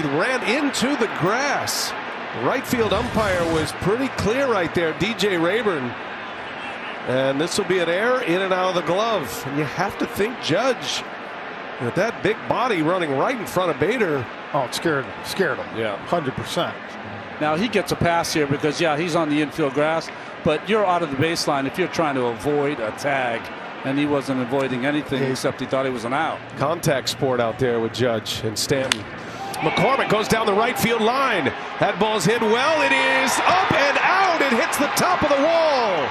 He ran into the grass. Right field umpire was pretty clear right there, DJ Rayburn. And this will be an error in and out of the glove. And you have to think Judge, with that big body running right in front of Bader. Oh, it scared him. Yeah. 100%. Now he gets a pass here because, yeah, he's on the infield grass, but you're out of the baseline if you're trying to avoid a tag, and he wasn't avoiding anything except he thought he was an out. Contact sport out there with Judge and Stanton. McCormick goes down the right field line. That ball's hit well. It is up and out. It hits the top of the wall.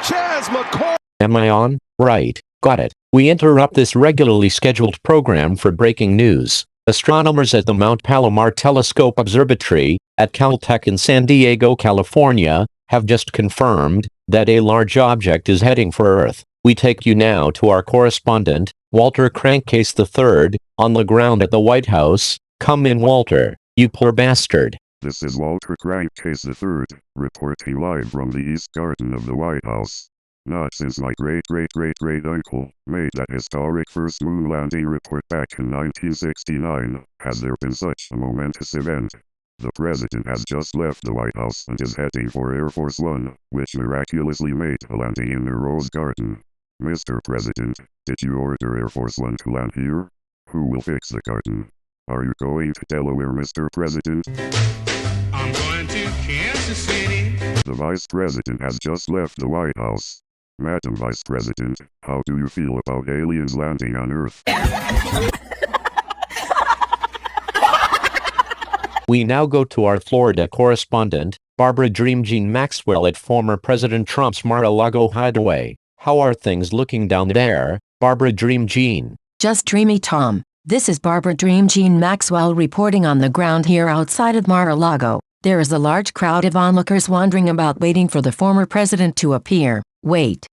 Chas McCormick. Am I on? Right. Got it. We interrupt this regularly scheduled program for breaking news. Astronomers at the Mount Palomar Telescope Observatory at Caltech in San Diego, California, have just confirmed that a large object is heading for Earth. We take you now to our correspondent, Walter Crankcase III, on the ground at the White House. Come in, Walter, you poor bastard. This is Walter Crankcase III, reporting live from the East Garden of the White House. Not since my great-great-great-great-uncle made that historic first moon landing report back in 1969 has there been such a momentous event. The president has just left the White House and is heading for Air Force One, which miraculously made a landing in the Rose Garden. Mr. President, did you order Air Force One to land here? Who will fix the garden? Are you going to Delaware, Mr. President? I'm going to Kansas City. The Vice President has just left the White House. Madam Vice President, how do you feel about aliens landing on Earth? We now go to our Florida correspondent, Barbara Dream Jean Maxwell at former President Trump's Mar-a-Lago hideaway. How are things looking down there, Barbara Dream Jean? Just dreamy, Tom. This is Barbara Dream Jean Maxwell reporting on the ground here outside of Mar-a-Lago. There is a large crowd of onlookers wandering about waiting for the former president to appear. Wait.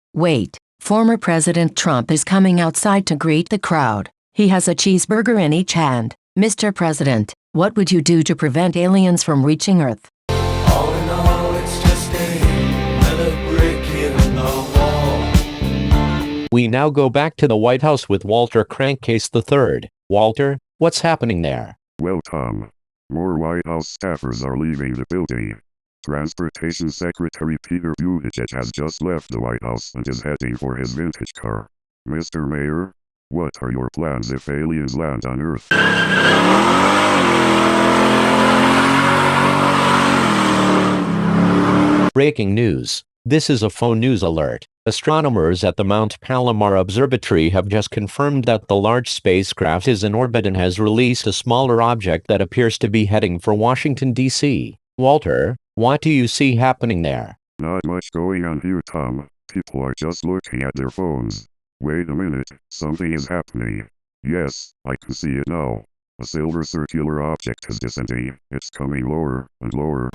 Former President Trump is coming outside to greet the crowd. He has a cheeseburger in each hand. Mr. President, what would you do to prevent aliens from reaching Earth? All in all, it's just another brick in the wall. We now go back to the White House with Walter Crankcase III. Walter, what's happening there? Well, Tom, more White House staffers are leaving the building. Transportation Secretary Peter Buttigieg has just left the White House and is heading for his vintage car. Mr. Mayor, what are your plans if aliens land on Earth? Breaking news. This is a phone news alert. Astronomers at the Mount Palomar Observatory have just confirmed that the large spacecraft is in orbit and has released a smaller object that appears to be heading for Washington, D.C. Walter, what do you see happening there? Not much going on here, Tom. People are just looking at their phones. Wait a minute, something is happening. Yes, I can see it now. A silver circular object is descending. It's coming lower and lower.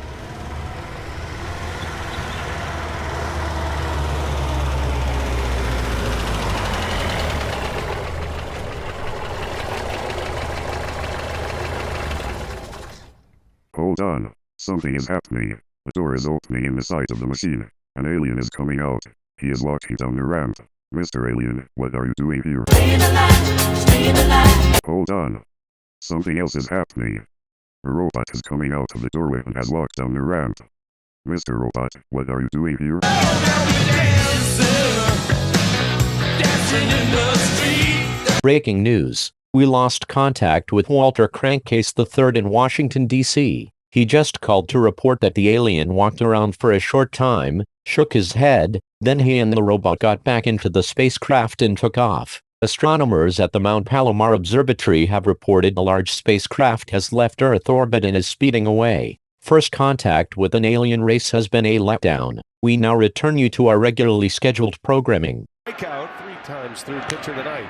Hold on. Something is happening. A door is opening in the side of the machine. An alien is coming out. He is walking down the ramp. Mr. Alien, what are you doing here? Staying alive. Hold on. Something else is happening. A robot is coming out of the doorway and has walked down the ramp. Mr. Robot, what are you doing here? Breaking news. We lost contact with Walter Crankcase III in Washington, D.C. He just called to report that the alien walked around for a short time, shook his head, then he and the robot got back into the spacecraft and took off. Astronomers at the Mount Palomar Observatory have reported a large spacecraft has left Earth orbit and is speeding away. First contact with an alien race has been a letdown. We now return you to our regularly scheduled programming. Strikeout 3 times through pitcher tonight.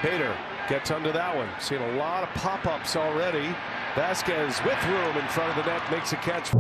Bader gets under that one. Seen a lot of pop-ups already. Vasquez with room in front of the net makes a catch.